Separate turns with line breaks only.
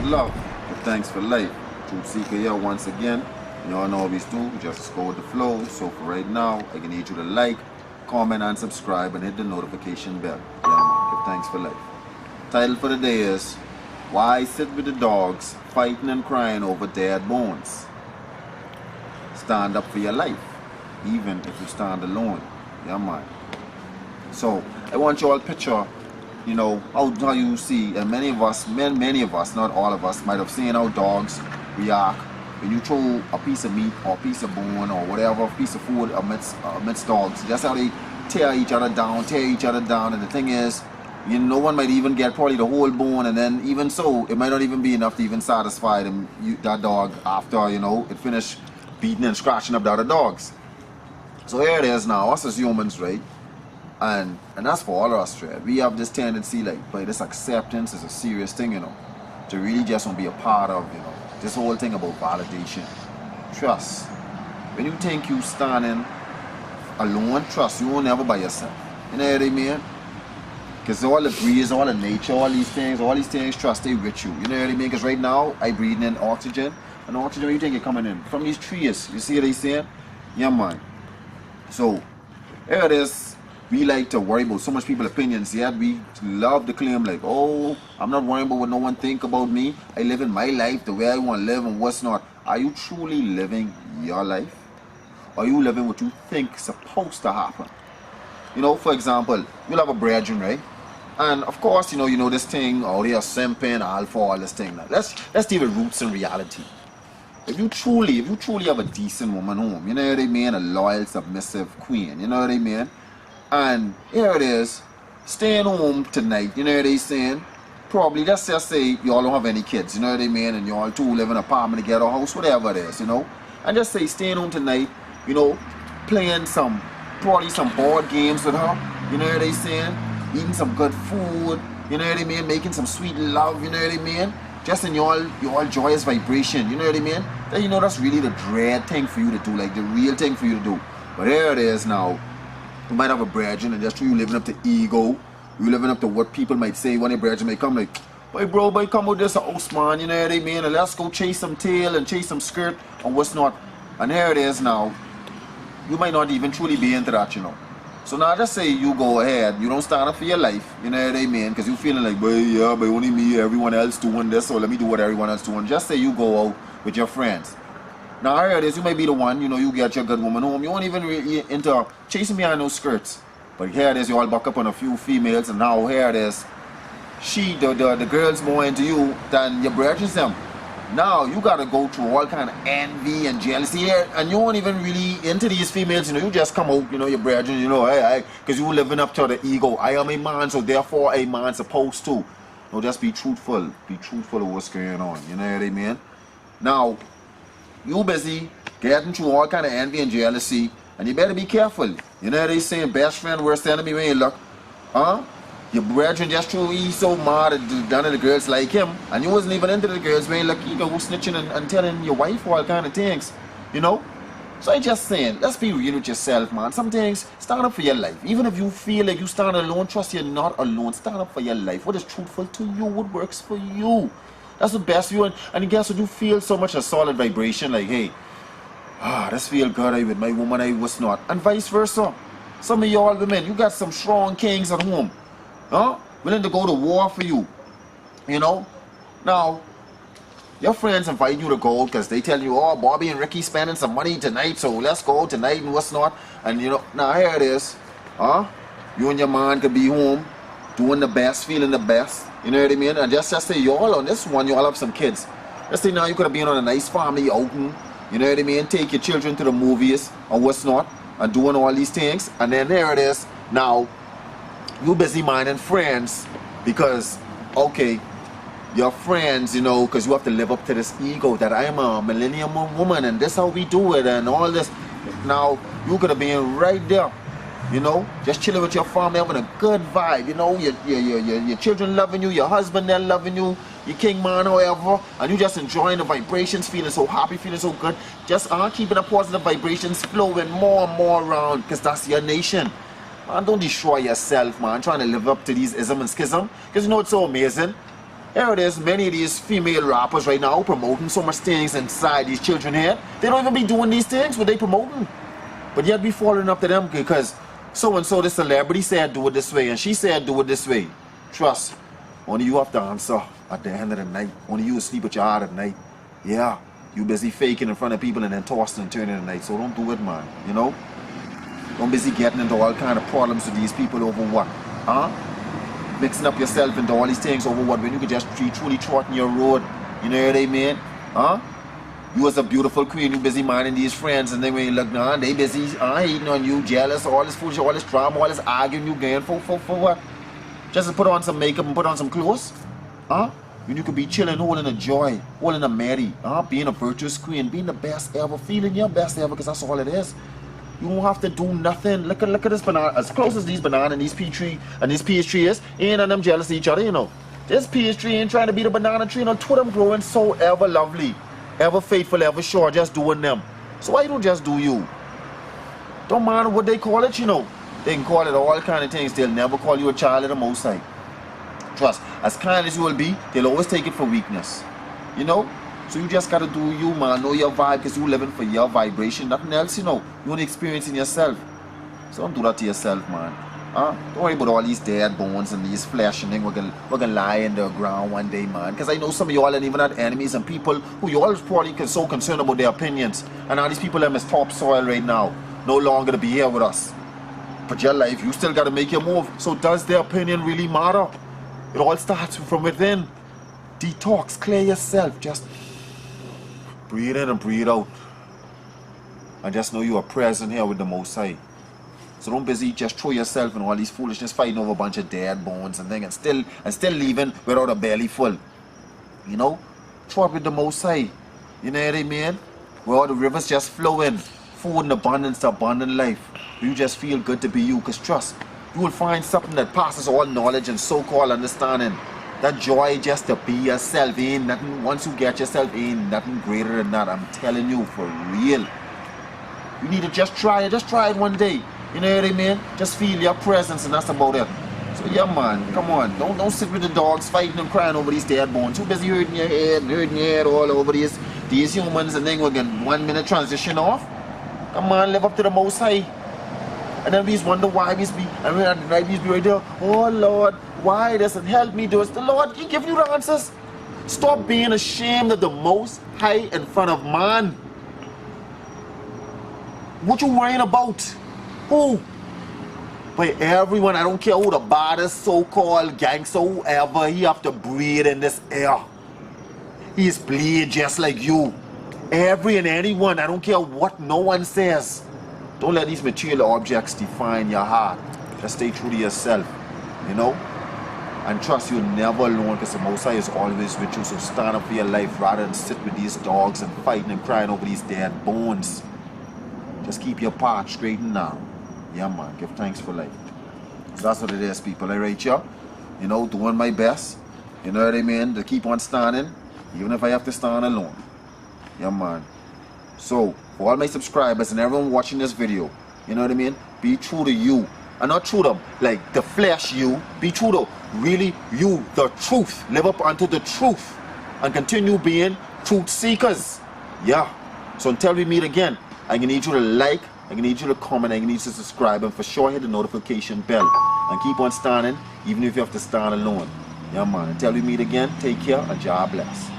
love. Give thanks for life. Truth Seeker here once again. You all know always do. Just go with the flow. So for right now, I can need you to like, comment, and subscribe, and hit the notification bell. Yeah, man. Give thanks for life. Title for the day is Why Sit with the Dogs Fighting and Crying Over Dead Bones. Stand up for your life, even if you stand alone. Yeah, man. So I want you all to picture, you know, how you see, and many of us, not all of us, might have seen how dogs react when you throw a piece of meat or a piece of bone or whatever, piece of food amidst dogs. That's how they tear each other down, and the thing is, you know, no one might even get probably the whole bone, and then even so, it might not even be enough to even satisfy that dog after, you know, it finished beating and scratching up the other dogs. So here it is now, us as humans, right? And that's for all of us, right? We have this tendency, like, but this acceptance is a serious thing, you know, to really just want to be a part of, you know, this whole thing about validation. Trust. When you think you standing alone, trust, you won't never by yourself. You know what I mean? Because all the breeze, all the nature, all these things, trust, they with you. You know what I mean? Because right now, I breathing in oxygen, and oxygen, where you think it coming in? From these trees. You see what they saying? Yeah, man. So, here it is. We like to worry about so much people's opinions, yet we love to claim like, oh, I'm not worrying about what no one think about me. I live in my life the way I want to live and what's not. Are you truly living your life? Or are you living what you think is supposed to happen? You know, for example, you'll have a brethren, right? And of course, you know this thing, oh, they are simping, alpha, all this thing. Now, let's deal with roots and reality. If you truly have a decent woman home, you know what I mean? A loyal, submissive queen, you know what I mean? And here it is, staying home tonight, you know what they saying? Probably, let's just say you all don't have any kids, you know what I mean? And you all two live in an apartment together, house, whatever it is, you know? And just say staying home tonight, you know, playing probably some board games with her, you know what they saying? Eating some good food, you know what I mean? Making some sweet love, you know what I mean? Just in your joyous vibration, you know what I mean? Then you know that's really the dread thing for you to do, like the real thing for you to do. But here it is now. You might have a brethren and just you living up to ego. You living up to what people might say when a brethren may come like, boy, come with this house, man, you know what I mean? And let's go chase some tail and chase some skirt and what's not. And here it is now. You might not even truly be into that, you know. So now just say you go ahead, you don't stand up for your life, you know what I mean? Because you're feeling like, but only me, everyone else doing this, so let me do what everyone else doing. Just say you go out with your friends. Now here it is, you may be the one, you know, you get your good woman home, you won't even really into chasing behind those skirts. But here it is, you all back up on a few females, and now here it is, the girl's more into you than your brothers them. Now you gotta go through all kind of envy and jealousy here, and you won't even really into these females, you know, you just come out, you know, your brethren, you know, because you living up to the ego. I am a man, so therefore a man supposed to. No, just be truthful of what's going on, you know what I mean? Now, you busy getting through all kind of envy and jealousy, and you better be careful. You know they saying best friend, worst enemy when you look. Your brethren just threw he so mad at none of the girls like him, and you wasn't even into the girls when you look, you go snitching and telling your wife all kind of things, you know? So I just saying, let's be real with yourself, man. Some things, stand up for your life. Even if you feel like you stand alone, trust you're not alone. Stand up for your life. What is truthful to you, what works for you. That's the best for you, and guess what, you feel so much a solid vibration, like, hey, this feel good, I with my woman, I was not, and vice versa. Some of y'all women, you got some strong kings at home, willing to go to war for you, you know. Now, your friends invite you to go because they tell you, oh, Bobby and Ricky spending some money tonight, so let's go tonight and what's not, and you know, now here it is, you and your man could be home, doing the best, feeling the best. You know what I mean? And just say you all on this one, you all have some kids. Let's say now you could have been on a nice family outing. You know what I mean? Take your children to the movies or what's not, and doing all these things. And then there it is. Now, you busy minding friends because, okay, your friends, you know, because you have to live up to this ego that I am a millennium woman and this how we do it and all this. Now, you could have been right there. You know, just chilling with your family, having a good vibe. You know, your children loving you, your husband they're loving you, your king man, however, and you just enjoying the vibrations, feeling so happy, feeling so good. Just keeping the positive vibrations flowing more and more around, because that's your nation. Man, don't destroy yourself, man, trying to live up to these ism and schism, because you know it's so amazing. Here it is, many of these female rappers right now promoting so much things inside these children here. They don't even be doing these things, what they promoting. But yet we following up to them because so-and-so, the celebrity said do it this way, and she said do it this way. Trust, only you have to answer at the end of the night. Only you sleep with your heart at night. Yeah, you busy faking in front of people and then tossing and turning at night. So don't do it, man, you know? Don't busy getting into all kind of problems with these people over what? Huh? Mixing up yourself into all these things over what when you could just truly trot in your road. You know what I mean? Huh? You was a beautiful queen, you busy minding these friends, and then when you look down, they busy hating on you, jealous, all this foolish, all this drama, all this arguing you going for what? Just to put on some makeup and put on some clothes? Huh? When you could be chilling, holding a joy, holding a merry, being a virtuous queen, being the best ever, feeling your best ever, because that's all it is. You don't have to do nothing. Look at this banana. As close as these banana and these peach tree and this peach tree is, ain't none of them jealous of each other, you know. This peach tree ain't trying to be the banana tree, you know. Two of them growing so ever lovely, ever faithful, ever sure, just doing them. So why you don't just do you? Don't mind what they call it, you know. They can call it all kind of things. They'll never call you a child of the Most High. Trust, as kind as you will be, they'll always take it for weakness. You know? So you just gotta do you, man. Know your vibe, because you living for your vibration. Nothing else, you know. You only experiencing yourself. So don't do that to yourself, man. Don't worry about all these dead bones and these flesh and then we're gonna lie in the ground one day, man. Because I know some of y'all ain't even had enemies and people who y'all is probably so concerned about their opinions. And all these people them is topsoil right now. No longer to be here with us. But your life, you still gotta make your move. So does their opinion really matter? It all starts from within. Detox, clear yourself. Just breathe in and breathe out. And just know you are present here with the Most High. So don't busy just throw yourself in all these foolishness, fighting over a bunch of dead bones and things, and still leaving without a belly full. You know? Throw it with the Most High. You know what I mean? Where all the rivers just flowing. Food in abundance, abundant life. You just feel good to be you, because trust, you will find something that passes all knowledge and so-called understanding. That joy just to be yourself, ain't nothing. Once you get yourself, ain't nothing greater than that. I'm telling you, for real. You need to just try it one day. You know what I mean? Just feel your presence and that's about it. So yeah, man, come on. Don't sit with the dogs fighting and crying over these dead bones. Too busy hurting your head all over these humans, and then we're getting 1 minute transition off. Come on, live up to the Most High. And then we just wonder why we be, and when at night we be right there, oh Lord, why doesn't help me do it? The Lord, He give you the answers. Stop being ashamed of the Most High in front of man. What you worrying about? Who? By everyone, I don't care who the baddest so-called gangster, whoever, he have to breathe in this air. He's bleed just like you. Every and anyone, I don't care what no one says. Don't let these material objects define your heart. Just stay true to yourself, you know? And trust you're never alone, because the Most High is always with you. So stand up for your life rather than sit with these dogs and fighting and crying over these dead bones. Just keep your path straight and narrow. Yeah, man, give thanks for life. So that's what it is, people. I right here, you know, doing my best. You know what I mean? To keep on standing, even if I have to stand alone. Yeah, man. So, for all my subscribers and everyone watching this video, you know what I mean? Be true to you. And not true to, like, the flesh you. Be true to really you, the truth. Live up unto the truth. And continue being truth seekers. Yeah. So until we meet again, I need you to like, I need you to comment, I need you to subscribe, and for sure hit the notification bell. And keep on standing, even if you have to stand alone. Yeah, man. Until we meet again, take care and God bless.